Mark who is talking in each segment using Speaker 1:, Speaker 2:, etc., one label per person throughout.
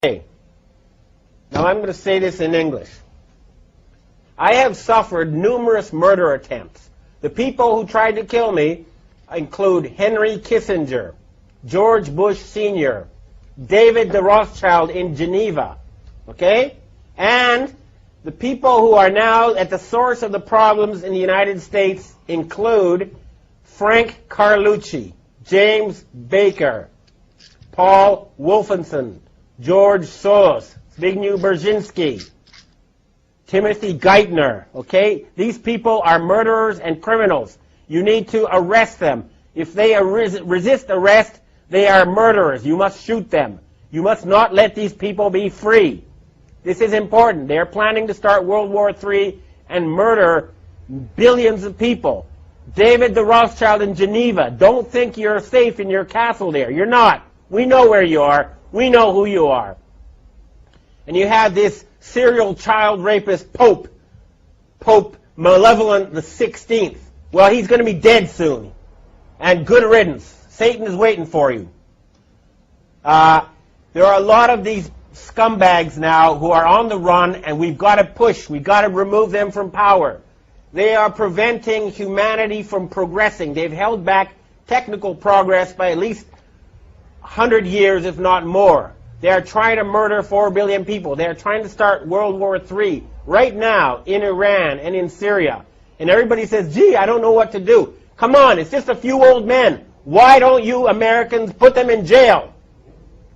Speaker 1: Okay. Now I'm going to say this in English. I have suffered numerous murder attempts. The people who tried to kill me include Henry Kissinger, George Bush Sr., David de Rothschild in Geneva, okay? And the people who are now at the source of the problems in the United States include Frank Carlucci, James Baker, Paul Wolfenson, George Soros, Zbigniew Brzezinski, Timothy Geithner, okay? These people are murderers and criminals. You need to arrest them. If they resist arrest, they are murderers. You must shoot them. You must not let these people be free. This is important. They are planning to start World War III and murder billions of people. David de Rothschild in Geneva, don't think you're safe in your castle there. You're not. We know where you are. We know who you are. And you have this serial child rapist Pope Malevolent the 16th. Well, he's going to be dead soon. And good riddance. Satan is waiting for you. There are a lot of these scumbags now who are on the run, and we've got to push. We've got to remove them from power. They are preventing humanity from progressing. They've held back technical progress by at least 100 years, if not more. They are trying to murder 4 billion people. They are trying to start World War III right now in Iran and in Syria. And everybody says, gee, I don't know what to do. Come on, it's just a few old men. Why don't you Americans put them in jail?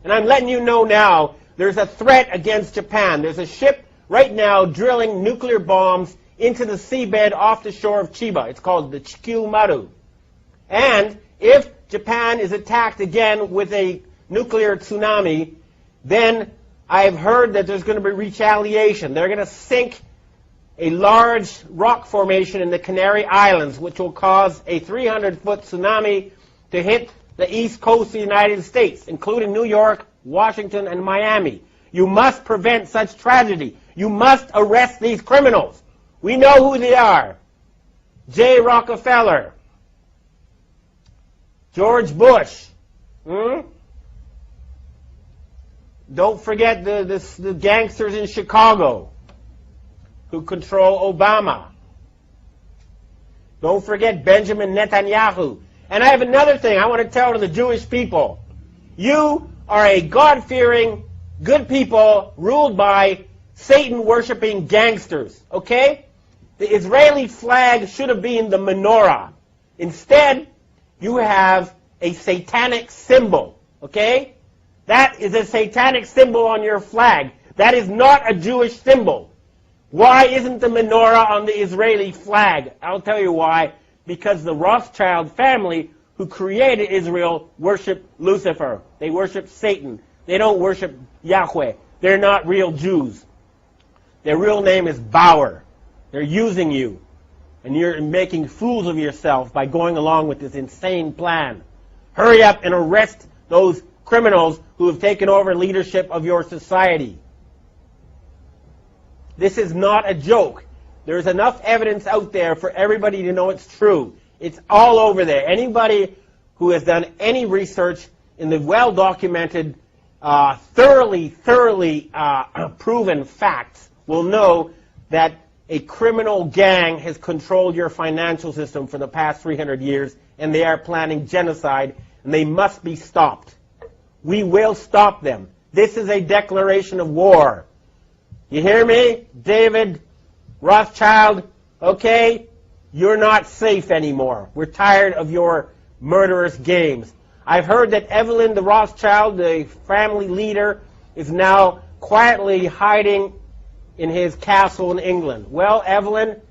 Speaker 1: And I'm letting you know now, there's a threat against Japan. There's a ship right now drilling nuclear bombs into the seabed off the shore of Chiba. It's called the Chikyu Maru. And if Japan is attacked again with a nuclear tsunami, then I've heard that there's going to be retaliation. They're going to sink a large rock formation in the Canary Islands, which will cause a 300-foot tsunami to hit the east coast of the United States, including New York, Washington, and Miami. You must prevent such tragedy. You must arrest these criminals. We know who they are. J. Rockefeller, George Bush. Don't forget the gangsters in Chicago who control Obama. Don't forget Benjamin Netanyahu. And I have another thing I want to tell to the Jewish people. You are a God-fearing, good people ruled by Satan-worshipping gangsters, okay? The Israeli flag should have been the menorah. Instead, you have a satanic symbol, okay? That is a satanic symbol on your flag. That is not a Jewish symbol. Why isn't the menorah on the Israeli flag? I'll tell you why. Because the Rothschild family who created Israel worship Lucifer. They worship Satan. They don't worship Yahweh. They're not real Jews. Their real name is Bauer. They're using you. And you're making fools of yourself by going along with this insane plan. Hurry up and arrest those criminals who have taken over leadership of your society. This is not a joke. There's enough evidence out there for everybody to know it's true. It's all over there. Anybody who has done any research in the well-documented, thoroughly proven facts will know that a criminal gang has controlled your financial system for the past 300 years, and they are planning genocide, and they must be stopped. We will stop them. This is a declaration of war. You hear me? David Rothschild, okay? You're not safe anymore. We're tired of your murderous games. I've heard that Evelyn the Rothschild, the family leader, is now quietly hiding in his castle in England. Well, Evelyn,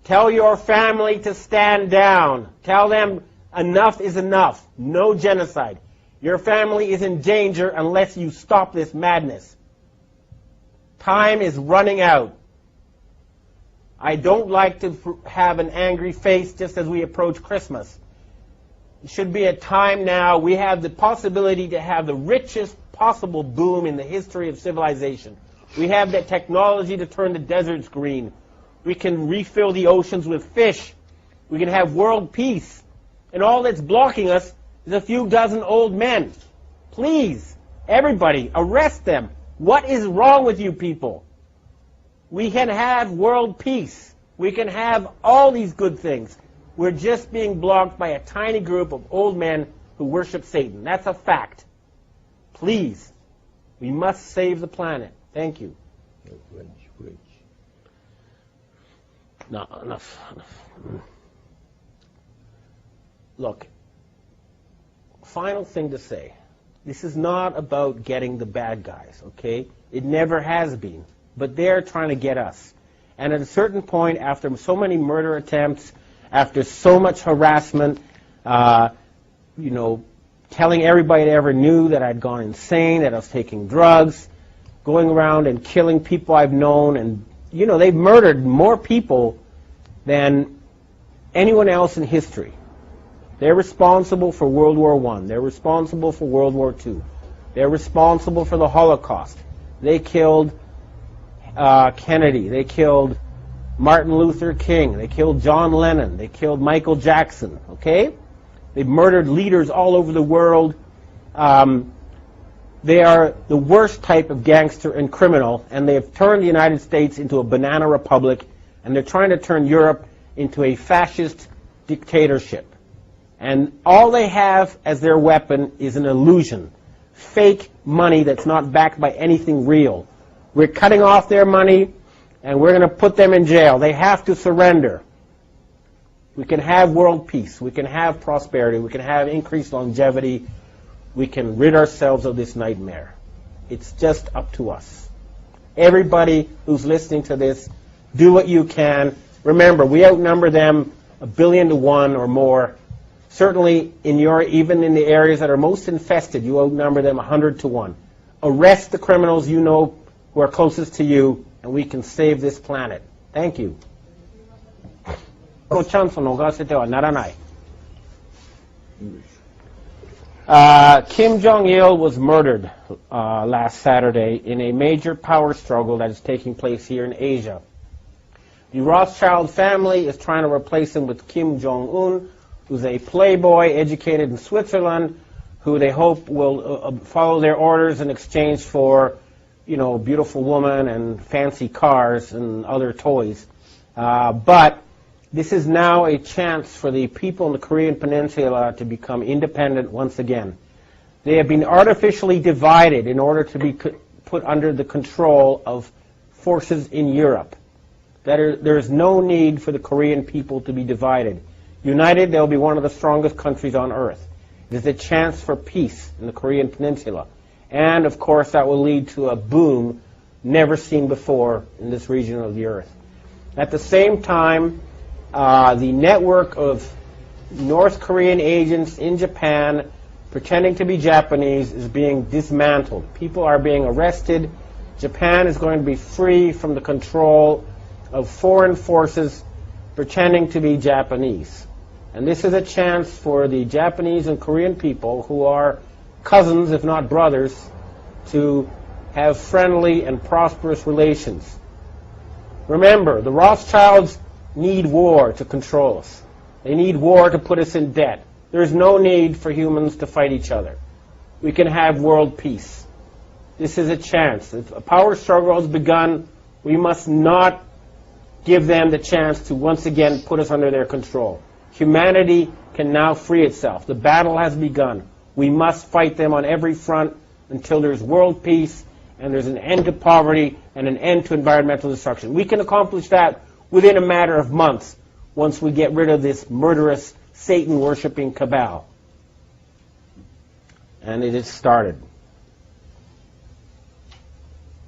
Speaker 1: tell your family to stand down. Tell them enough is enough. No genocide. Your family is in danger unless you stop this madness. Time is running out. I don't like to have an angry face just as we approach Christmas. It should be a time now. We have the possibility to have the richest possible boom in the history of civilization. We have the technology to turn the deserts green. We can refill the oceans with fish. We can have world peace. And all that's blocking us is a few dozen old men. Please, Everybody, arrest them. What is wrong with you people? We can have world peace. We can have all these good things. We're just being blocked by a tiny group of old men who worship Satan. That's a fact. Please, we must save the planet. Thank you. No, enough. Look, final thing to say. This is not about getting the bad guys, okay? It never has been. But they're trying to get us. And at a certain point, after so many murder attempts, after so much harassment, telling everybody that ever knew that I'd gone insane, that I was taking drugs, going around and killing people I've known, and, they've murdered more people than anyone else in history. They're responsible for World War I. They're responsible for World War II. They're responsible for the Holocaust. They killed Kennedy. They killed Martin Luther King. They killed John Lennon. They killed Michael Jackson. Okay? They've murdered leaders all over the world. They are the worst type of gangster and criminal, and they have turned the United States into a banana republic, and they're trying to turn Europe into a fascist dictatorship. And all they have as their weapon is an illusion. Fake money that's not backed by anything real. We're cutting off their money, and we're going to put them in jail. They have to surrender. We can have world peace. We can have prosperity. We can have increased longevity. We can rid ourselves of this nightmare. It's just up to us. Everybody who's listening to this, do what you can. Remember, we outnumber them 1 billion to 1 or more. Certainly, even in the areas that are most infested, you outnumber them 100 to 1. Arrest the criminals you know who are closest to you, and we can save this planet. Thank you. Kim Jong-il was murdered last Saturday in a major power struggle that is taking place here in Asia. The Rothschild family is trying to replace him with Kim Jong-un, who's a playboy educated in Switzerland, who they hope will follow their orders in exchange for, a beautiful woman and fancy cars and other toys. But this is now a chance for the people in the Korean Peninsula to become independent once again. They have been artificially divided in order to be put under the control of forces in Europe. There is no need for the Korean people to be divided. United, they'll be one of the strongest countries on earth. It is a chance for peace in the Korean Peninsula. And, of course, that will lead to a boom never seen before in this region of the earth. At the same time, the network of North Korean agents in Japan pretending to be Japanese is being dismantled. People are being arrested. Japan is going to be free from the control of foreign forces pretending to be Japanese. And this is a chance for the Japanese and Korean people, who are cousins, if not brothers, to have friendly and prosperous relations. Remember, the Rothschilds need war to control us. They need war to put us in debt. There is no need for humans to fight each other. We can have world peace. This is a chance. If a power struggle has begun, we must not give them the chance to once again put us under their control. Humanity can now free itself. The battle has begun. We must fight them on every front until there's world peace and there's an end to poverty and an end to environmental destruction. We can accomplish that within a matter of months once we get rid of this murderous, Satan-worshipping cabal. And it has started.